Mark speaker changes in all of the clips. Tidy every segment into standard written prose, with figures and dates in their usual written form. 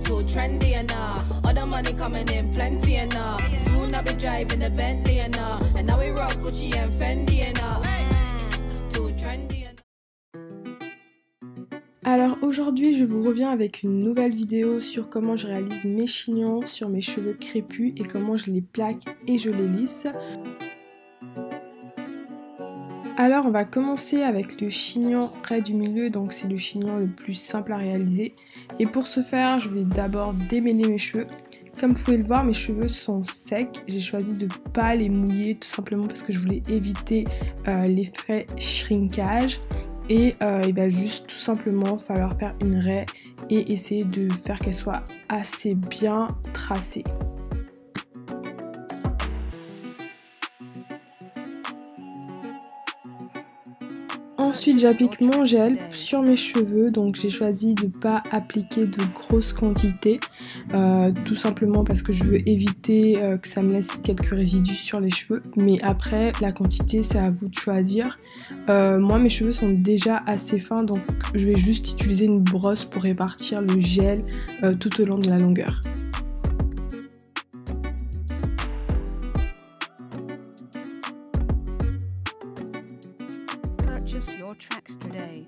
Speaker 1: too trendy enough. All the money coming in plenty enough. Soon I'll be driving a Bentley enough. And now we rock Gucci and Fendi enough. Too trendy enough.
Speaker 2: Alors aujourd'hui je vous reviens avec une nouvelle vidéo sur comment je réalise mes chignons sur mes cheveux crépus et comment je les plaque et je les lisse. Alors on va commencer avec le chignon ray du milieu, donc c'est le chignon le plus simple à réaliser. Et pour ce faire je vais d'abord démêler mes cheveux. Comme vous pouvez le voir, mes cheveux sont secs, j'ai choisi de ne pas les mouiller tout simplement parce que je voulais éviter l'effet shrinkage. Et il va juste tout simplement falloir faire une raie et essayer de faire qu'elle soit assez bien tracée. Ensuite j'applique mon gel sur mes cheveux, donc j'ai choisi de ne pas appliquer de grosses quantités, tout simplement parce que je veux éviter que ça me laisse quelques résidus sur les cheveux, mais après la quantité c'est à vous de choisir. Moi mes cheveux sont déjà assez fins, donc je vais juste utiliser une brosse pour répartir le gel tout au long de la longueur.
Speaker 3: Purchase your tracks today.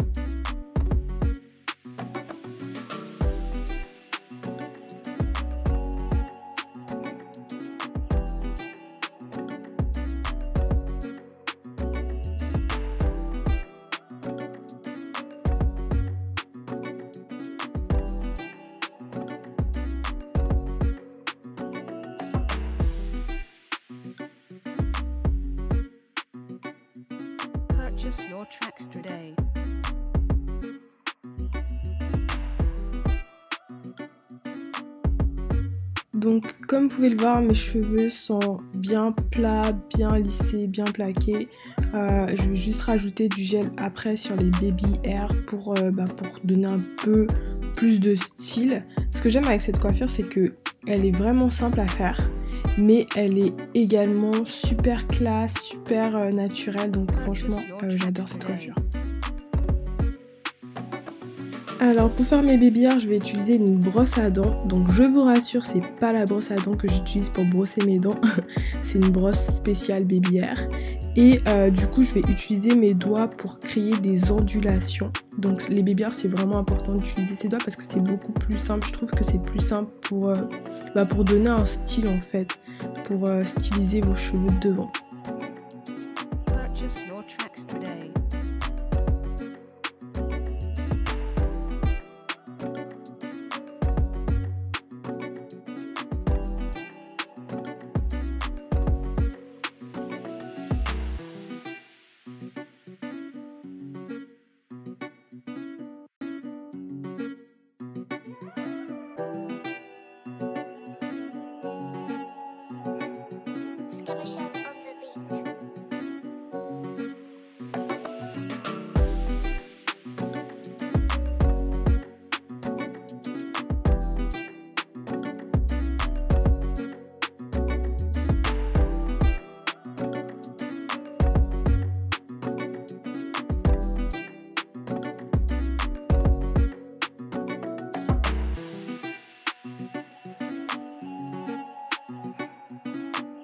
Speaker 3: Purchase your tracks today.
Speaker 2: Donc comme vous pouvez le voir, mes cheveux sont bien plats, bien lissés, bien plaqués. Je vais juste rajouter du gel après sur les baby hair pour donner un peu plus de style. Ce que j'aime avec cette coiffure, c'est que elle est vraiment simple à faire, mais elle est également super classe, super naturelle, donc franchement j'adore cette coiffure. Alors pour faire mes baby hairs, je vais utiliser une brosse à dents. Donc je vous rassure, c'est pas la brosse à dents que j'utilise pour brosser mes dents, c'est une brosse spéciale baby hair. Et du coup je vais utiliser mes doigts pour créer des ondulations. Donc les baby hairs, c'est vraiment important d'utiliser ses doigts parce que c'est beaucoup plus simple. Je trouve que c'est plus simple pour donner un style en fait, pour styliser vos cheveux de devant.
Speaker 3: Purchase your tracks today.
Speaker 4: Skimmishes on the beat.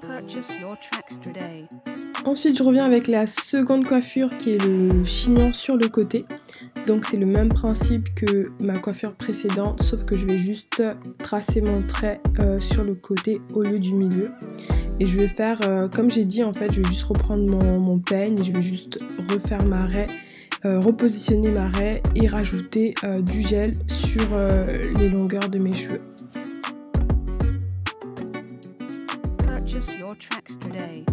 Speaker 3: Purchase your tracks today.
Speaker 2: Ensuite je reviens avec la seconde coiffure qui est le chignon sur le côté. Donc c'est le même principe que ma coiffure précédente, sauf que je vais juste tracer mon trait sur le côté au lieu du milieu. Et je vais faire, comme j'ai dit en fait, je vais juste reprendre mon peigne et je vais juste refaire ma raie, repositionner ma raie et rajouter du gel sur les longueurs de mes cheveux.
Speaker 3: Purchase your tracks today.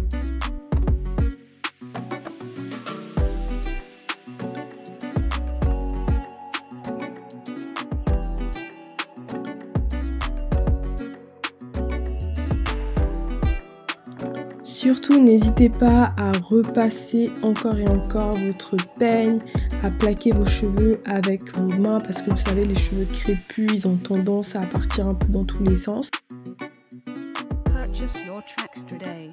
Speaker 2: Surtout, n'hésitez pas à repasser encore et encore votre peigne, à plaquer vos cheveux avec vos mains parce que vous savez, les cheveux crépus, ils ont tendance à partir un peu dans tous les sens.
Speaker 3: Purchase your tracks today.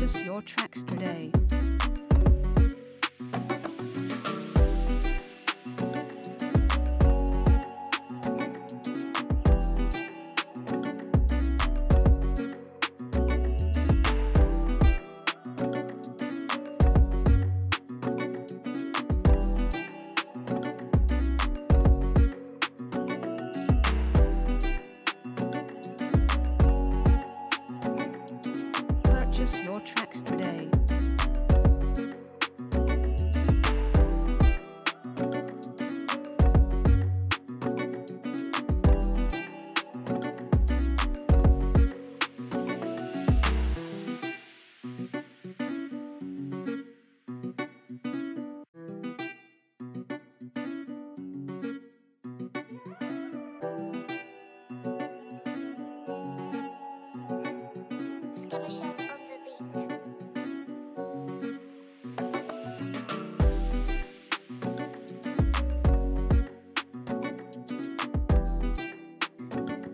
Speaker 3: Purchase your tracks today. Purchase your tracks today.
Speaker 4: Skimmishes on the beat.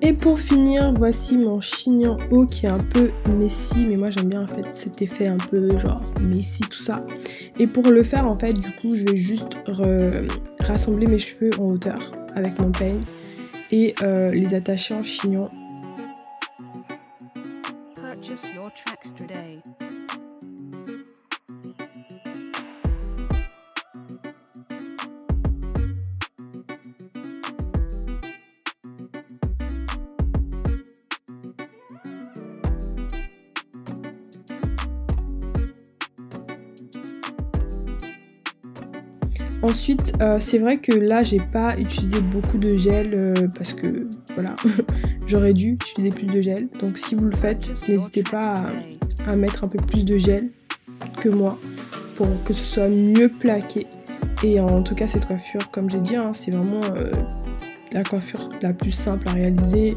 Speaker 2: Et pour finir, voici mon chignon haut qui est un peu messy, mais moi j'aime bien en fait cet effet un peu genre messy tout ça. Et pour le faire en fait, du coup je vais juste rassembler mes cheveux en hauteur avec mon peigne et les attacher en chignon.
Speaker 3: Purchase your tracks today.
Speaker 2: Ensuite, c'est vrai que là j'ai pas utilisé beaucoup de gel parce que voilà, j'aurais dû utiliser plus de gel. Donc si vous le faites, n'hésitez pas à mettre un peu plus de gel que moi pour que ce soit mieux plaqué. Et en tout cas cette coiffure, comme j'ai dit, hein, c'est vraiment la coiffure la plus simple à réaliser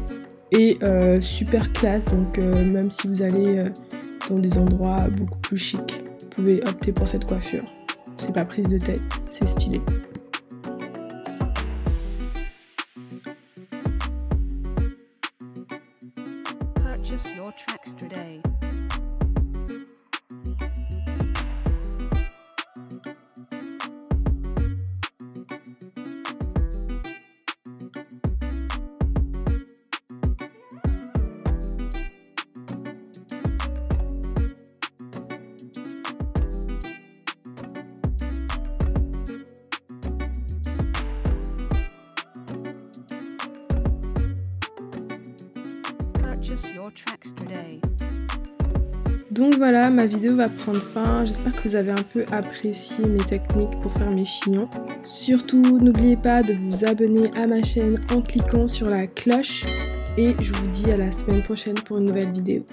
Speaker 2: et super classe. Donc même si vous allez dans des endroits beaucoup plus chics, vous pouvez opter pour cette coiffure. C'est pas prise de tête, c'est stylé.
Speaker 3: Purchase your tracks today. Purchase your tracks today.
Speaker 2: Donc voilà, ma vidéo va prendre fin. J'espère que vous avez un peu apprécié mes techniques pour faire mes chignons. Surtout, n'oubliez pas de vous abonner à ma chaîne en cliquant sur la cloche. Et je vous dis à la semaine prochaine pour une nouvelle vidéo.